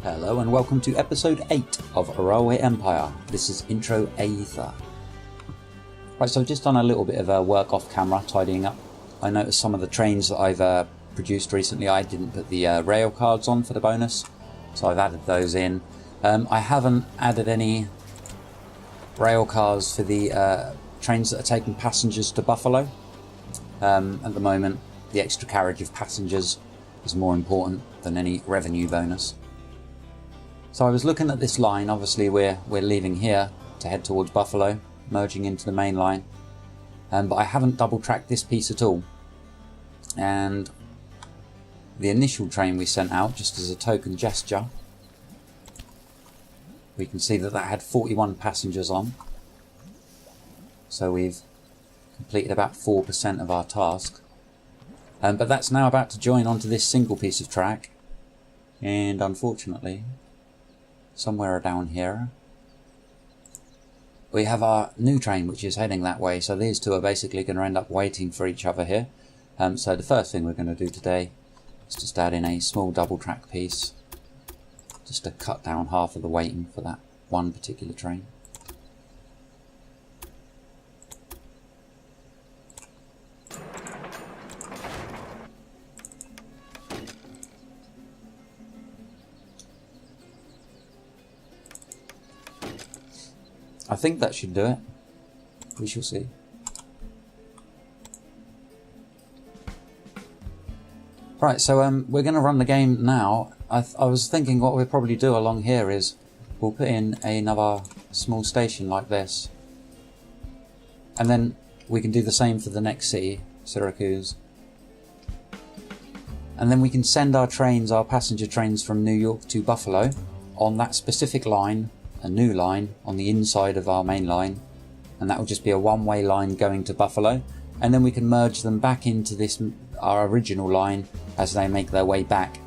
Hello and welcome to episode 8 of Railway Empire. This is Intro Aether. Right, so I've just done a little bit of work off camera, tidying up. I noticed some of the trains that I've produced recently, I didn't put the rail cards on for the bonus, so I've added those in. I haven't added any rail cars for the trains that are taking passengers to Buffalo. At the moment, the extra carriage of passengers is more important than any revenue bonus. So I was looking at this line. Obviously we're leaving here to head towards Buffalo, merging into the main line, but I haven't double tracked this piece at all. And the initial train we sent out, just as a token gesture, we can see that that had 41 passengers on, so we've completed about 4% of our task. But that's now about to join onto this single piece of track, and unfortunately somewhere down here we have our new train which is heading that way, so these two are basically going to end up waiting for each other here. So the first thing we're going to do today is just add in a small double track piece just to cut down half of the waiting for that one particular train. I think that should do it. We shall see. Right, so we're going to run the game now. I was thinking what we'll probably do along here is we'll put in another small station like this, and then we can do the same for the next city, Syracuse, and then we can send our trains, our passenger trains from New York to Buffalo on that specific line, a new line on the inside of our main line, and that will just be a one-way line going to Buffalo, and then we can merge them back into this our original line as they make their way back,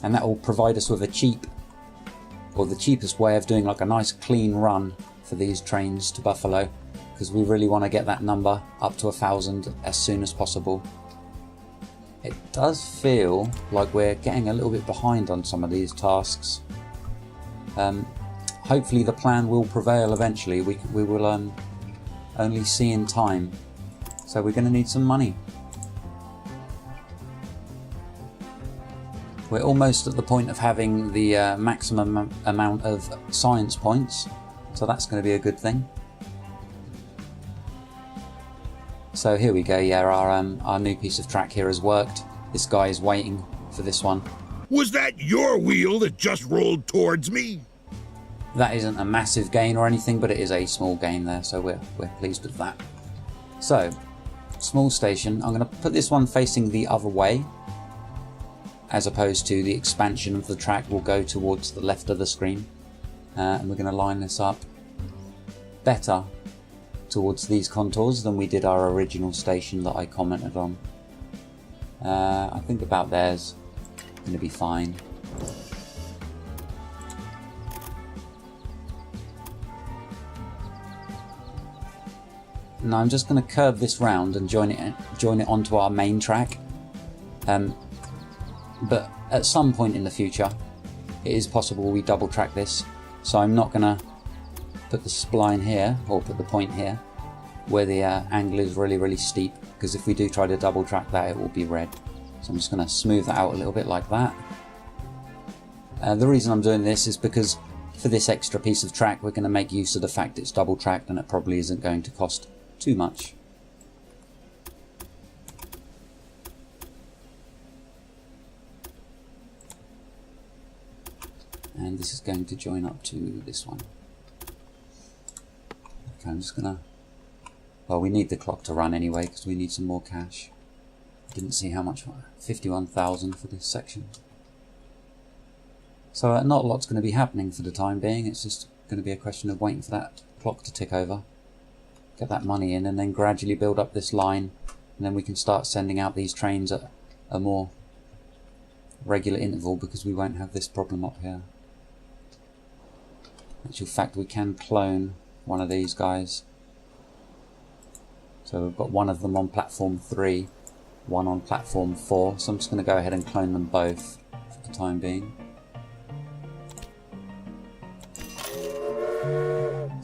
and that will provide us with a the cheapest way of doing like a nice clean run for these trains to Buffalo, because we really want to get that number up to 1,000 as soon as possible. It does feel like we're getting a little bit behind on some of these tasks. Hopefully the plan will prevail eventually. We will only see in time. So we're going to need some money. We're almost at the point of having the maximum amount of science points, so that's going to be a good thing. So here we go. Yeah, our new piece of track here has worked. This guy is waiting for this one. Was that your wheel that just rolled towards me? That isn't a massive gain or anything, but it is a small gain there, so we're pleased with that. So, small station. I'm going to put this one facing the other way, as opposed to the expansion of the track will go towards the left of the screen. And we're going to line this up better towards these contours than we did our original station that I commented on. I think about there's going to be fine. Now I'm just going to curve this round and join it onto our main track. But at some point in the future, it is possible we double track this. So I'm not going to put the spline here, or put the point here, where the angle is really, really steep, because if we do try to double track that, it will be red. So I'm just going to smooth that out a little bit like that. The reason I'm doing this is because for this extra piece of track, we're going to make use of the fact it's double tracked, and it probably isn't going to cost too much. And this is going to join up to this one. Okay, I'm just gonna, well, we need the clock to run anyway because we need some more cash. Didn't see how much, 51,000 for this section. So not a lot's going to be happening for the time being. It's just going to be a question of waiting for that clock to tick over, get that money in, and then gradually build up this line, and then we can start sending out these trains at a more regular interval, because we won't have this problem up here. In actual fact, we can clone one of these guys. So we've got one of them on platform 3, one on platform 4, so I'm just going to go ahead and clone them both for the time being.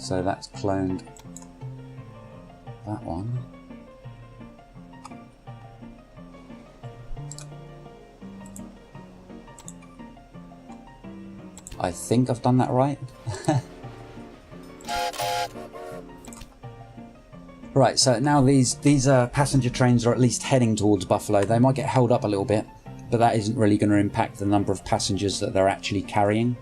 So that's cloned that one. I think I've done that right. Right, so now these passenger trains are at least heading towards Buffalo. They might get held up a little bit, but that isn't really going to impact the number of passengers that they're actually carrying.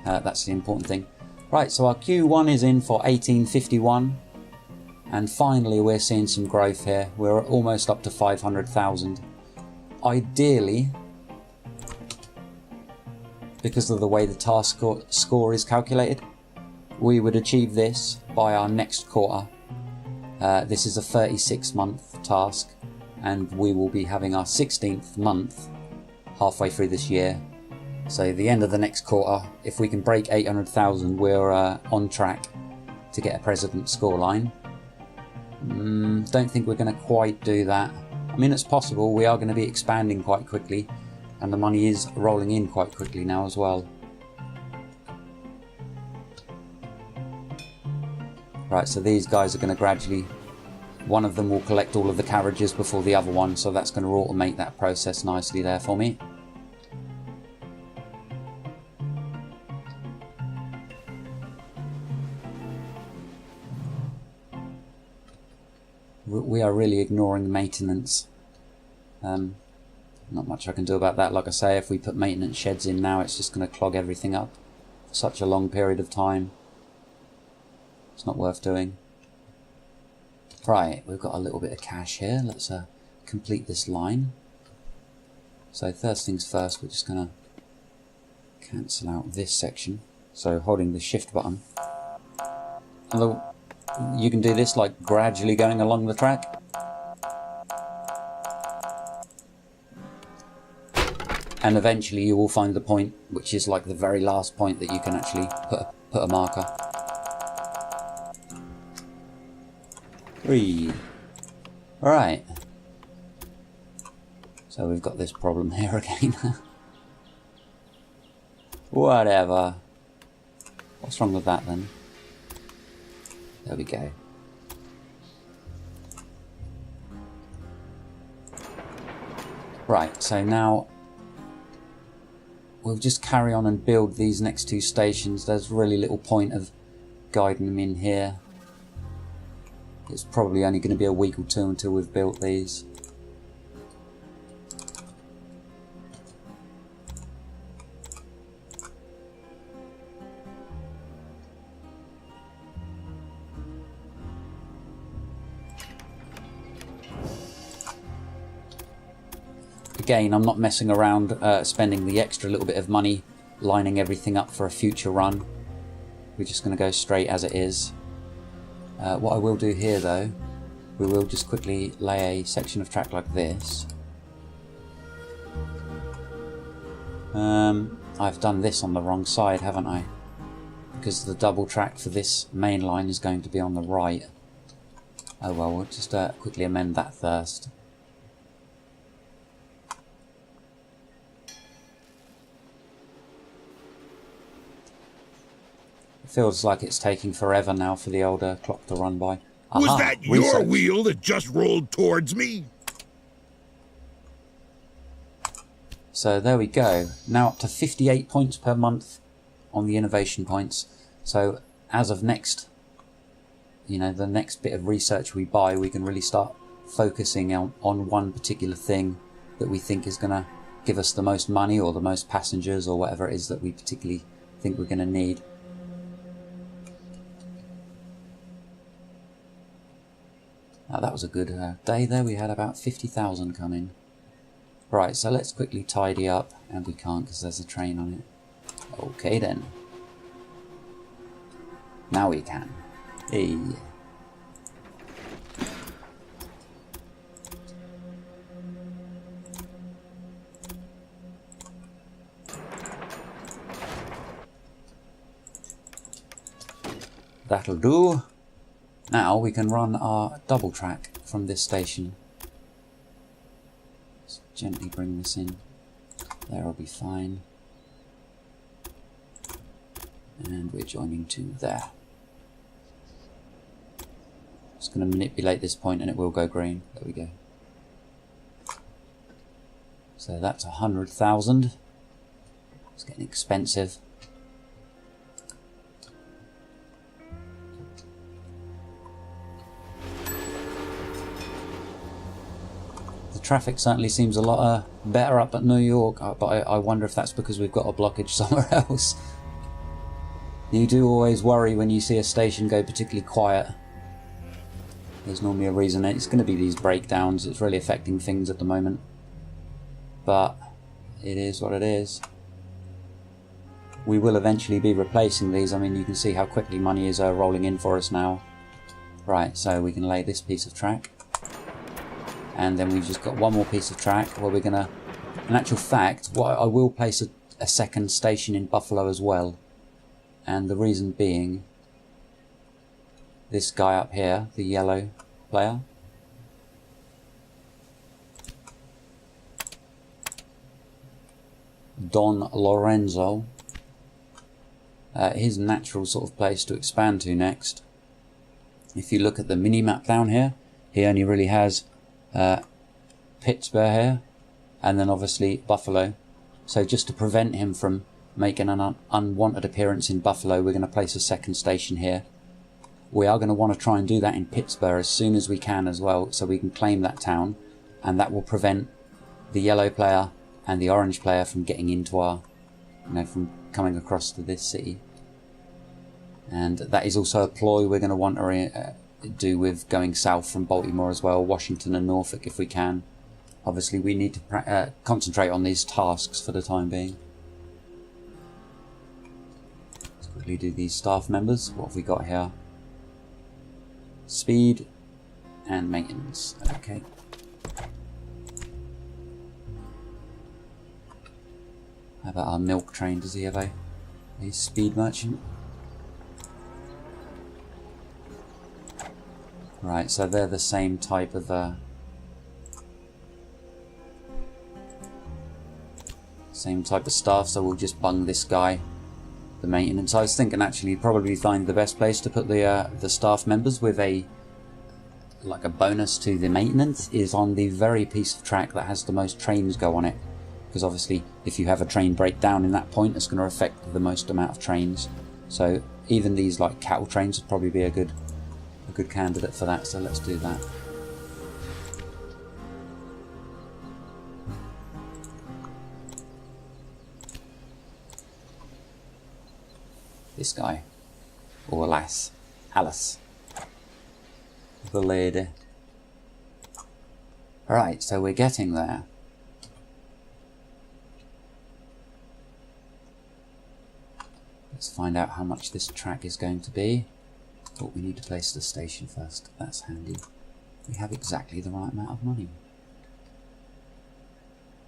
That's the important thing. Right, so our Q1 is in for 1851, and finally we're seeing some growth here. We're almost up to 500,000. Ideally, because of the way the task score is calculated, we would achieve this by our next quarter. This is a 36-month task, and we will be having our 16th month halfway through this year. So the end of the next quarter, if we can break 800,000, we're on track to get a president scoreline. Don't think we're going to quite do that. I mean, it's possible. We are going to be expanding quite quickly, and the money is rolling in quite quickly now as well. Right, so these guys are going to gradually, one of them will collect all of the carriages before the other one, so that's going to automate that process nicely there for me. We are really ignoring maintenance. Not much I can do about that. Like I say, if we put maintenance sheds in now, it's just going to clog everything up for such a long period of time. It's not worth doing. Right, we've got a little bit of cash here. Let's complete this line. So first things first, we're just going to cancel out this section. So holding the shift button. Although you can do this like gradually going along the track. And eventually you will find the point, which is like the very last point that you can actually put a marker. 3. Alright. So we've got this problem here again. Whatever. What's wrong with that then? There we go. Right, so now we'll just carry on and build these next two stations. There's really little point of guiding them in here. It's probably only going to be a week or two until we've built these. Again, I'm not messing around spending the extra little bit of money lining everything up for a future run. We're just going to go straight as it is. What I will do here though, we will just quickly lay a section of track like this. I've done this on the wrong side, haven't I? Because the double track for this main line is going to be on the right. Oh well, we'll just quickly amend that first. Feels like it's taking forever now for the older clock to run by. Aha, Was that your research. wheel that just rolled towards me? So there we go. Now up to 58 points per month on the innovation points. So as of next, the next bit of research we buy, we can really start focusing on one particular thing that we think is going to give us the most money or the most passengers or whatever it is that we particularly think we're going to need. Now that was a good day there. We had about 50,000 come in. Right, so let's quickly tidy up, and we can't because there's a train on it. Okay then. Now we can. Hey. That'll do. Now we can run our double track from this station. Let's gently bring this in. There'll be fine. And we're joining to there. Just going to manipulate this point and it will go green. There we go. So that's 100,000. It's getting expensive. The traffic certainly seems a lot better up at New York, but I wonder if that's because we've got a blockage somewhere else. You do always worry when you see a station go particularly quiet. There's normally a reason. It's going to be these breakdowns. It's really affecting things at the moment. But it is what it is. We will eventually be replacing these. I mean, you can see how quickly money is rolling in for us now. Right, so we can lay this piece of track. And then we've just got one more piece of track where we're going to... In actual fact, I will place a second station in Buffalo as well. And the reason being, this guy up here, the yellow player, Don Lorenzo, his natural sort of place to expand to next. If you look at the mini-map down here, he only really has Pittsburgh here, and then obviously Buffalo. So just to prevent him from making an unwanted appearance in Buffalo, we're going to place a second station here. We are going to want to try and do that in Pittsburgh as soon as we can as well, so we can claim that town, and that will prevent the yellow player and the orange player from getting into our, from coming across to this city. And that is also a ploy we're going to want to do with going south from Baltimore as well, Washington and Norfolk if we can. Obviously we need to concentrate on these tasks for the time being. Let's quickly do these staff members. What have we got here? Speed and maintenance. Okay. How about our milk train? Does he have a speed merchant? Right, so they're the same type of staff, so we'll just bung this guy, the maintenance. I was thinking actually probably find the best place to put the staff members with a bonus to the maintenance is on the very piece of track that has the most trains go on it. Because obviously if you have a train breakdown in that point, it's going to affect the most amount of trains. So even these like cattle trains would probably be a good candidate for that, so let's do that. This guy, or Alice, the lady. Alright, so we're getting there. Let's find out how much this track is going to be. But we need to place the station first. That's handy. We have exactly the right amount of money.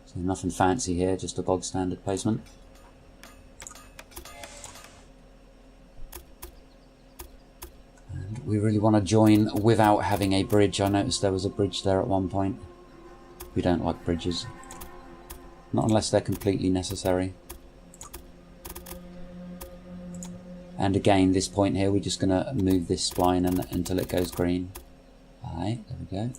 So nothing fancy here, just a bog standard placement. And we really want to join without having a bridge. I noticed there was a bridge there at one point. We don't like bridges. Not unless they're completely necessary. And again, this point here, we're just going to move this spline until it goes green. Alright, there we go.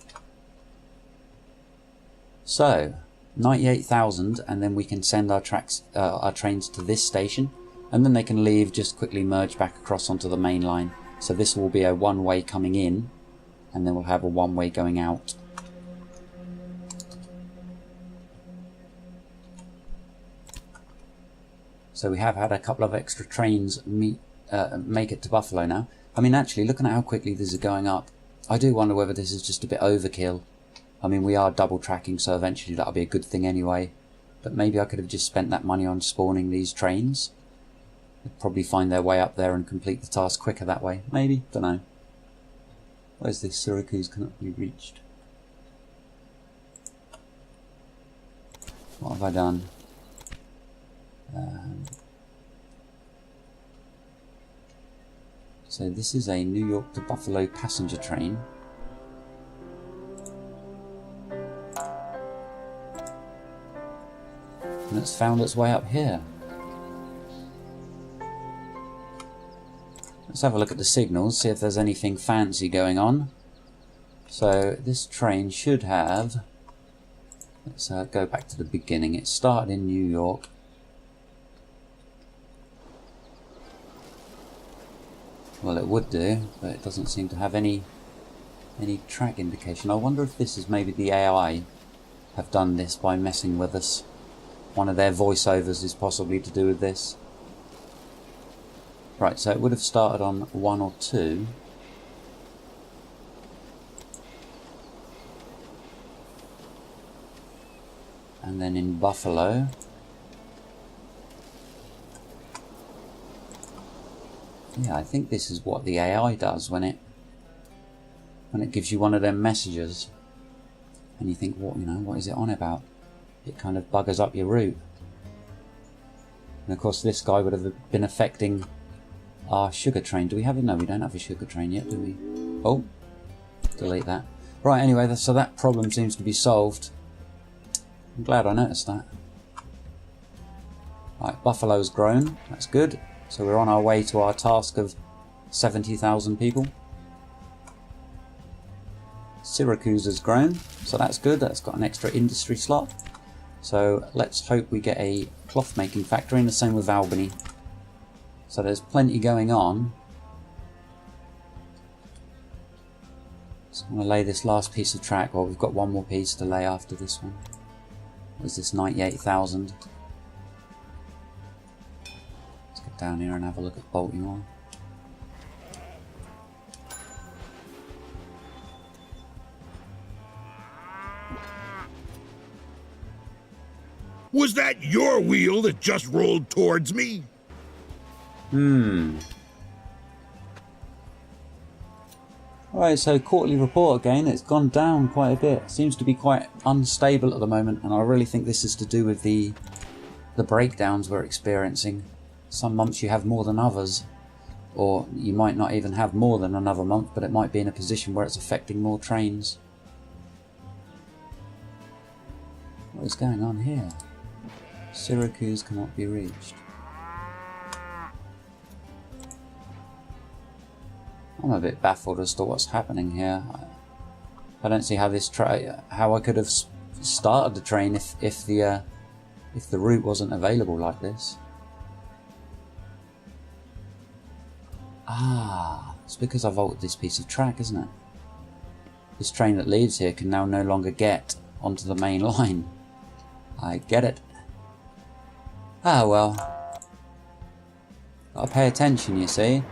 So, 98,000, and then we can send our trains to this station, and then they can leave, just quickly merge back across onto the main line. So this will be a one-way coming in, and then we'll have a one-way going out. So we have had a couple of extra trains make it to Buffalo now. I mean, actually, looking at how quickly this is going up, I do wonder whether this is just a bit overkill. I mean, we are double tracking, so eventually that'll be a good thing anyway. But maybe I could have just spent that money on spawning these trains. They'd probably find their way up there and complete the task quicker that way. Maybe, don't know. Where's this? Syracuse cannot be reached. What have I done? So this is a New York to Buffalo passenger train. And it's found its way up here. Let's have a look at the signals, see if there's anything fancy going on. So this train should have, let's go back to the beginning. It started in New York. Well, it would do, but it doesn't seem to have any track indication. I wonder if this is maybe the AI have done this by messing with us. One of their voiceovers is possibly to do with this. Right, so it would have started on 1 or 2. And then in Buffalo. Yeah, I think this is what the AI does when it gives you one of them messages. And you think, what is it on about? It kind of buggers up your route. And of course this guy would have been affecting our sugar train. Do we have it? No, we don't have a sugar train yet, do we? Oh, delete that. Right, anyway, so that problem seems to be solved. I'm glad I noticed that. Right, Buffalo's grown. That's good. So we're on our way to our task of 70,000 people. Syracuse has grown, so that's good. That's got an extra industry slot. So let's hope we get a cloth making factory, and the same with Albany. So there's plenty going on. So I'm going to lay this last piece of track. Well, we've got one more piece to lay after this one. What is this, 98,000? Let's get down here and have a look at Baltimore. Was that your wheel that just rolled towards me? Alright, so quarterly report again. It's gone down quite a bit. Seems to be quite unstable at the moment, and I really think this is to do with the breakdowns we're experiencing. Some months you have more than others, or you might not even have more than another month, but it might be in a position where it's affecting more trains. What is going on here? Syracuse cannot be reached. I'm a bit baffled as to what's happening here. I don't see how this how I could have started the train if the route wasn't available like this. Ah, it's because I've altered this piece of track, isn't it? This train that leaves here can now no longer get onto the main line. I get it. Ah well. Gotta pay attention, you see.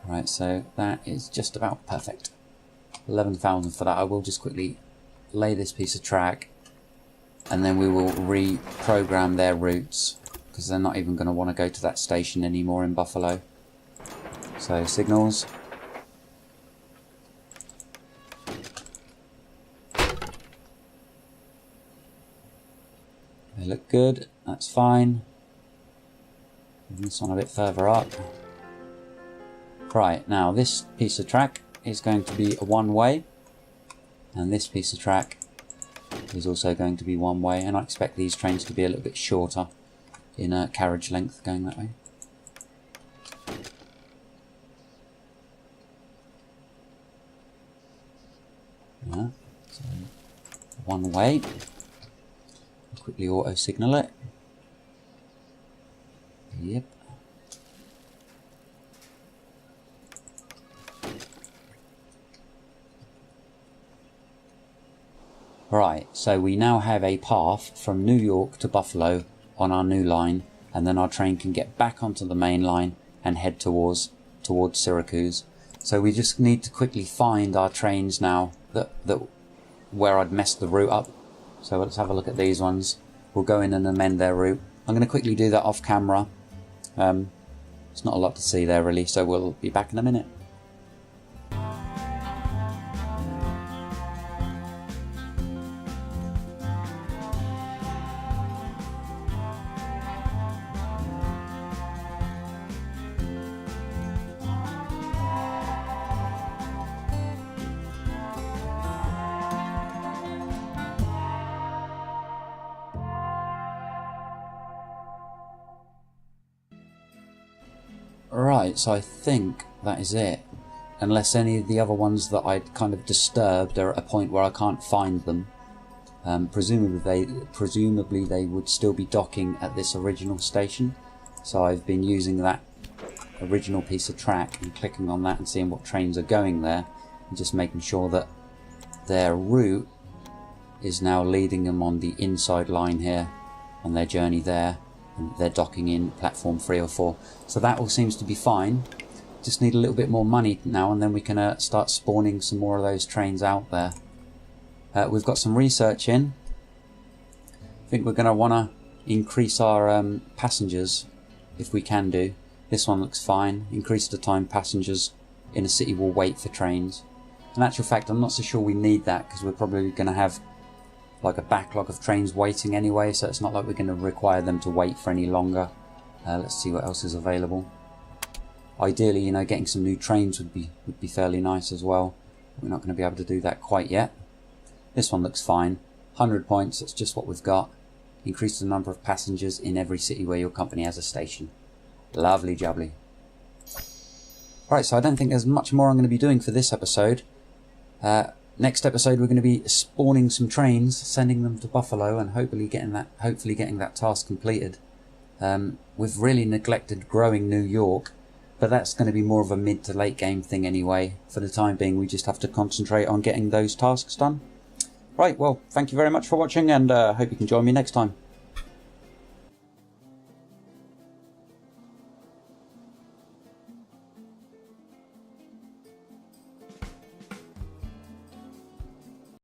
Right, so that is just about perfect. 11,000 for that. I will just quickly lay this piece of track, and then we will reprogram their routes, because they're not even going to want to go to that station anymore in Buffalo. So signals. They look good. That's fine. Move this one a bit further up. Right, now this piece of track is going to be a one-way, and this piece of track is also going to be one-way, and I expect these trains to be a little bit shorter in carriage length going that way. Yeah, so one-way. Quickly auto-signal it. Yep. Right, so we now have a path from New York to Buffalo on our new line, and then our train can get back onto the main line and head towards Syracuse. So we just need to quickly find our trains now that where I'd messed the route up. So let's have a look at these ones. We'll go in and amend their route. I'm going to quickly do that off camera. It's not a lot to see there really, so we'll be back in a minute. Right, so I think that is it. Unless any of the other ones that I'd kind of disturbed are at a point where I can't find them. Presumably they would still be docking at this original station. So I've been using that original piece of track and clicking on that and seeing what trains are going there, and just making sure that their route is now leading them on the inside line here on their journey there, and they're docking in platform 3 or 4. So that all seems to be fine. Just need a little bit more money now, and then we can start spawning some more of those trains out there. We've got some research in. I think we're going to want to increase our passengers if we can do. This one looks fine. Increase the time passengers in a city will wait for trains. In actual fact, I'm not so sure we need that, because we're probably going to have like a backlog of trains waiting anyway, so it's not like we're going to require them to wait for any longer. Let's see what else is available. Ideally, you know, getting some new trains would be fairly nice as well. We're not going to be able to do that quite yet. This one looks fine. 100 points, that's just what we've got. Increase the number of passengers in every city where your company has a station. Lovely jubbly. Right, so I don't think there's much more I'm going to be doing for this episode. Next episode we're going to be spawning some trains, sending them to Buffalo, and hopefully getting that task completed. We've really neglected growing New York, but that's going to be more of a mid to late game thing anyway. For the time being, we just have to concentrate on getting those tasks done. Right, well, thank you very much for watching, and hope you can join me next time.